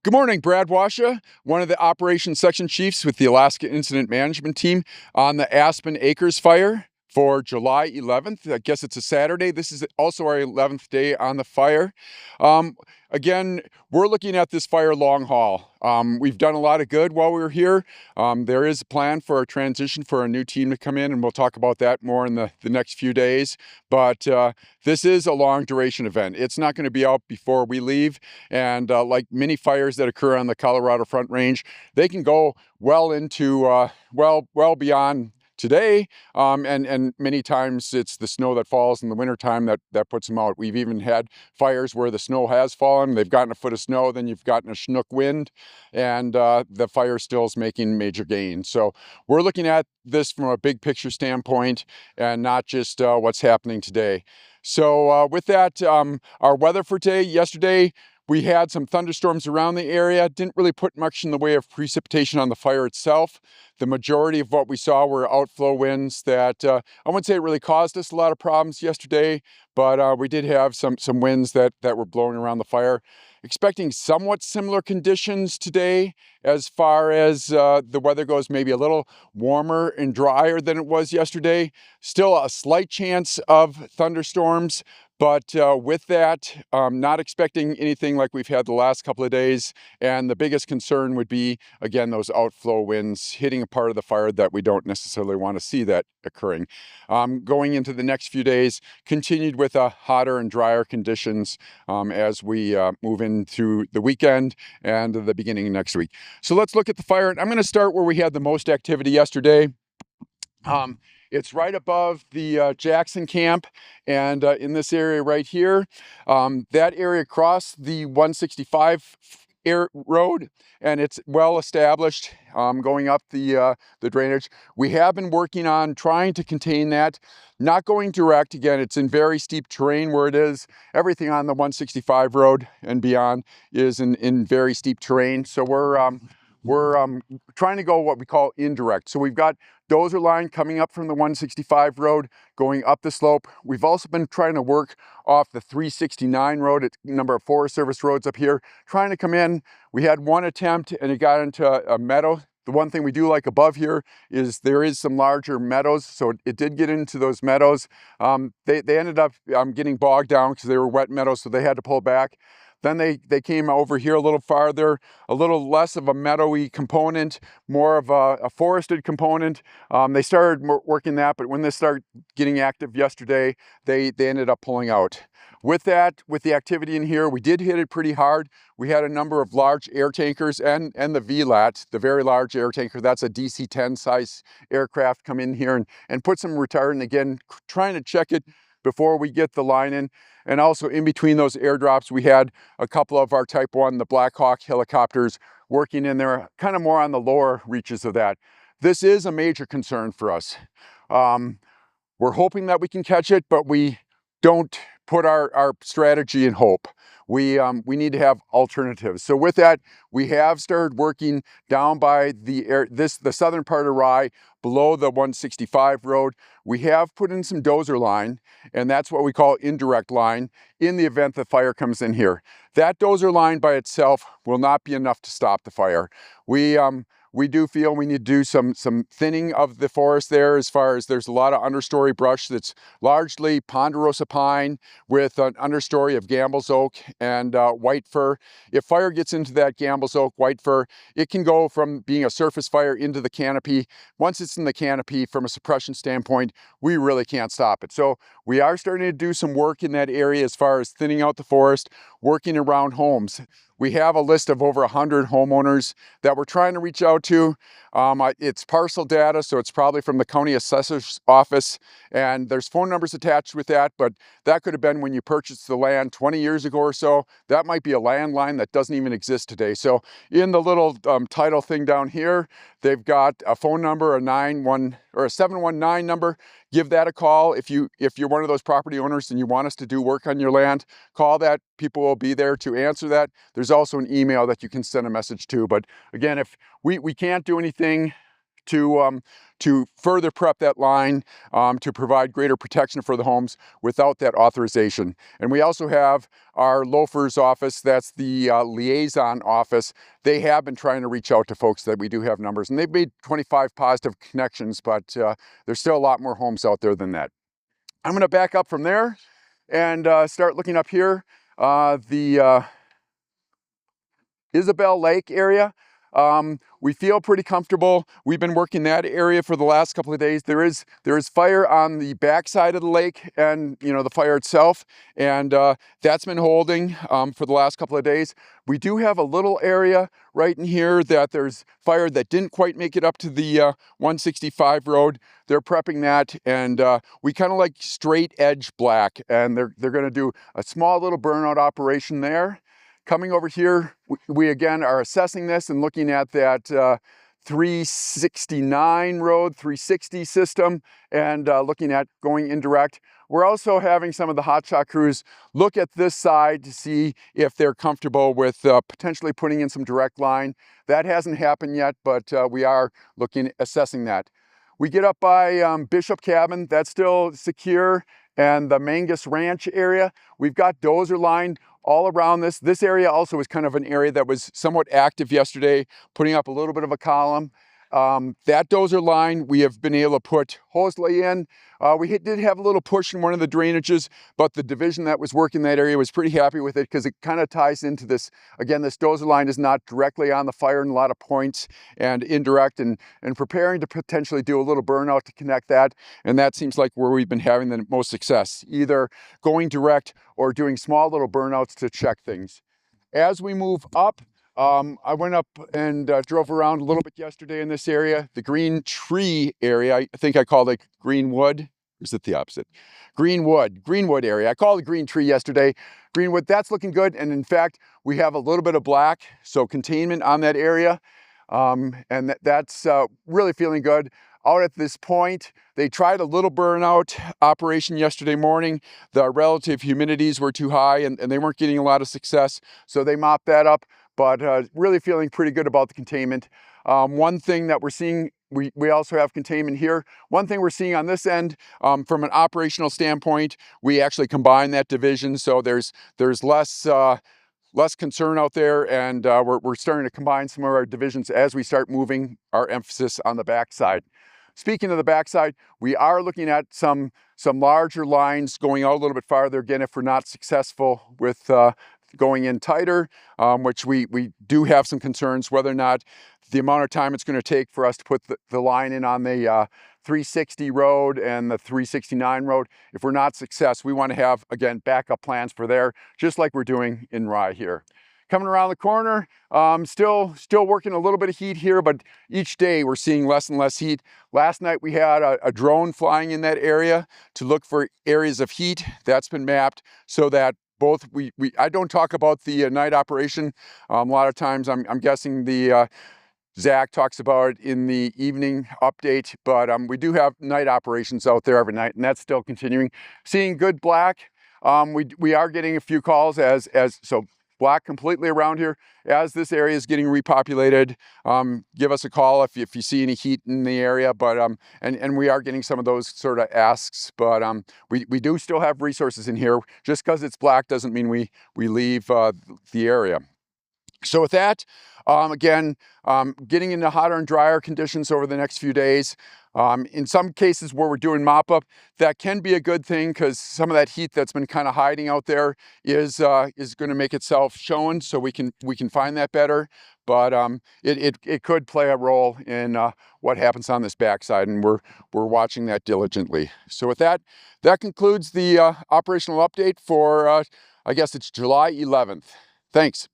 Good morning, Brad Washa, one of the operations section chiefs with the Alaska Incident Management Team on the Aspen Acres Fire for July 11th. I guess it's a Saturday. This is also our 11th day on the fire. Again, we're looking at this fire long haul. We've done a lot of good while we were here. There is a plan for a transition for a new team to come in, and we'll talk about that more in the next few days. But this is a long duration event. It's not going to be out before we leave. And like many fires that occur on the Colorado Front Range, they can go well into, well beyond today, and many times it's the snow that falls in the wintertime that puts them out. We've even had fires where the snow has fallen, they've gotten a foot of snow, then you've gotten a Chinook wind, and the fire still is making major gains. So we're looking at this from a big picture standpoint and not just what's happening today. So with that, our weather for today, yesterday, we had some thunderstorms around the area. Didn't really put much in the way of precipitation on the fire itself. The majority of what we saw were outflow winds that I wouldn't say it really caused us a lot of problems yesterday, but we did have some winds that were blowing around the fire. Expecting somewhat similar conditions today as far as the weather goes, maybe a little warmer and drier than it was yesterday. Still a slight chance of thunderstorms. But with that, not expecting anything like we've had the last couple of days. And the biggest concern would be, again, those outflow winds hitting a part of the fire that we don't necessarily want to see that occurring. Going into the next few days, continued with hotter and drier conditions as we move in through the weekend and the beginning of next week. So let's look at the fire. I'm going to start where we had the most activity yesterday. It's right above the Jackson camp, and in this area right here, that area across the 165 road, and it's well established going up the drainage. We have been working on trying to contain that, not going direct. Again, it's in very steep terrain where it is. Everything on the 165 road and beyond is in very steep terrain. So we're trying to go what we call indirect. So we've got dozer line coming up from the 165 road, going up the slope. We've also been trying to work off the 369 road, at a number of Forest Service roads up here, trying to come in. We had one attempt and it got into a meadow. The one thing we do like above here is there is some larger meadows, so it did get into those meadows. They ended up getting bogged down because they were wet meadows, so they had to pull back. Then they came over here a little farther, a little less of a meadowy component, more of a forested component. They started working that, but when they started getting active yesterday, they ended up pulling out. With that, with the activity in here, we did hit it pretty hard. We had a number of large air tankers and the VLAT, the very large air tanker, that's a DC-10 size aircraft, come in here and put some retardant, again, trying to check it before we get the line in. And also in between those airdrops, we had a couple of our Type 1, the Black Hawk helicopters working in there, kind of more on the lower reaches of that. This is a major concern for us. We're hoping that we can catch it, but we don't put our strategy in hope. We need to have alternatives. So with that, we have started working down by the southern part of Rye, below the 165 road. We have put in some dozer line, and that's what we call indirect line, in the event the fire comes in here. That dozer line by itself will not be enough to stop the fire. We do feel we need to do some thinning of the forest there, as far as there's a lot of understory brush that's largely ponderosa pine with an understory of Gambel's oak and white fir. If fire gets into that Gambel's oak, white fir, it can go from being a surface fire into the canopy. Once it's in the canopy, from a suppression standpoint, we really can't stop it. So we are starting to do some work in that area as far as thinning out the forest, working around homes. We have a list of over 100 homeowners that we're trying to reach out to. It's parcel data, so it's probably from the county assessor's office, and there's phone numbers attached with that, but that could have been when you purchased the land 20 years ago or so. That might be a landline that doesn't even exist today. So in the little title thing down here, they've got a phone number, a 719 number. Give that a call. If you're one of those property owners and you want us to do work on your land, call that. People will be there to answer that. There's also an email that you can send a message to. But again, if we can't do anything to further prep that line to provide greater protection for the homes without that authorization. And we also have our loafers office, that's the liaison office. They have been trying to reach out to folks that we do have numbers, and they've made 25 positive connections, but there's still a lot more homes out there than that. I'm going to back up from there and start looking up here. The Isabel Lake area. We feel pretty comfortable. We've been working that area for the last couple of days. There is fire on the backside of the lake, and the fire itself, and that's been holding for the last couple of days. We do have a little area right in here that there's fire that didn't quite make it up to the 165 road. They're prepping that, and we kind of like straight edge black, and they're going to do a small little burnout operation there. Coming over here, we again are assessing this and looking at that 369 road, 360 system, and looking at going indirect. We're also having some of the hotshot crews look at this side to see if they're comfortable with potentially putting in some direct line. That hasn't happened yet, but we are assessing that. We get up by Bishop Cabin, that's still secure, and the Mangus Ranch area. We've got dozer line all around this. This area also is kind of an area that was somewhat active yesterday, putting up a little bit of a column. That dozer line, we have been able to put hosely in. We did have a little push in one of the drainages, but the division that was working that area was pretty happy with it because it kind of ties into this. Again, this dozer line is not directly on the fire in a lot of points and indirect, and preparing to potentially do a little burnout to connect that. And that seems like where we've been having the most success, either going direct or doing small little burnouts to check things. As we move up, I went up and drove around a little bit yesterday in this area, the green tree area. I think I called it Greenwood. Or is it the opposite? Greenwood area. I called it green tree yesterday. Greenwood, that's looking good. And in fact, we have a little bit of black, so containment on that area. And that's really feeling good. Out at this point, they tried a little burnout operation yesterday morning. The relative humidities were too high and they weren't getting a lot of success, so they mopped that up, but really feeling pretty good about the containment. One thing that we're seeing, we also have containment here. One thing we're seeing on this end, from an operational standpoint, we actually combine that division, so there's less concern out there, and we're starting to combine some of our divisions as we start moving our emphasis on the backside. Speaking of the backside, we are looking at some larger lines going out a little bit farther. Again, if we're not successful with going in tighter, which we do have some concerns whether or not the amount of time it's going to take for us to put the line in on the 360 road and the 369 road. If we're not successful, we want to have, again, backup plans for there, just like we're doing in Rye here. Coming around the corner, still working a little bit of heat here, but each day we're seeing less and less heat. Last night we had a drone flying in that area to look for areas of heat. That's been mapped so that both I don't talk about the night operation. A lot of times I'm guessing the Zach talks about it in the evening update, but we do have night operations out there every night, and that's still continuing. Seeing good black. We are getting a few calls so black completely around here. As this area is getting repopulated, give us a call if you see any heat in the area. But and we are getting some of those sort of asks, but we do still have resources in here. Just because it's black doesn't mean we leave the area. So with that, again, getting into hotter and drier conditions over the next few days. In some cases where we're doing mop-up, that can be a good thing because some of that heat that's been kind of hiding out there is going to make itself shown, so we can find that better. But it could play a role in what happens on this backside, and we're watching that diligently. So with that, that concludes the operational update for I guess it's July 11th. Thanks.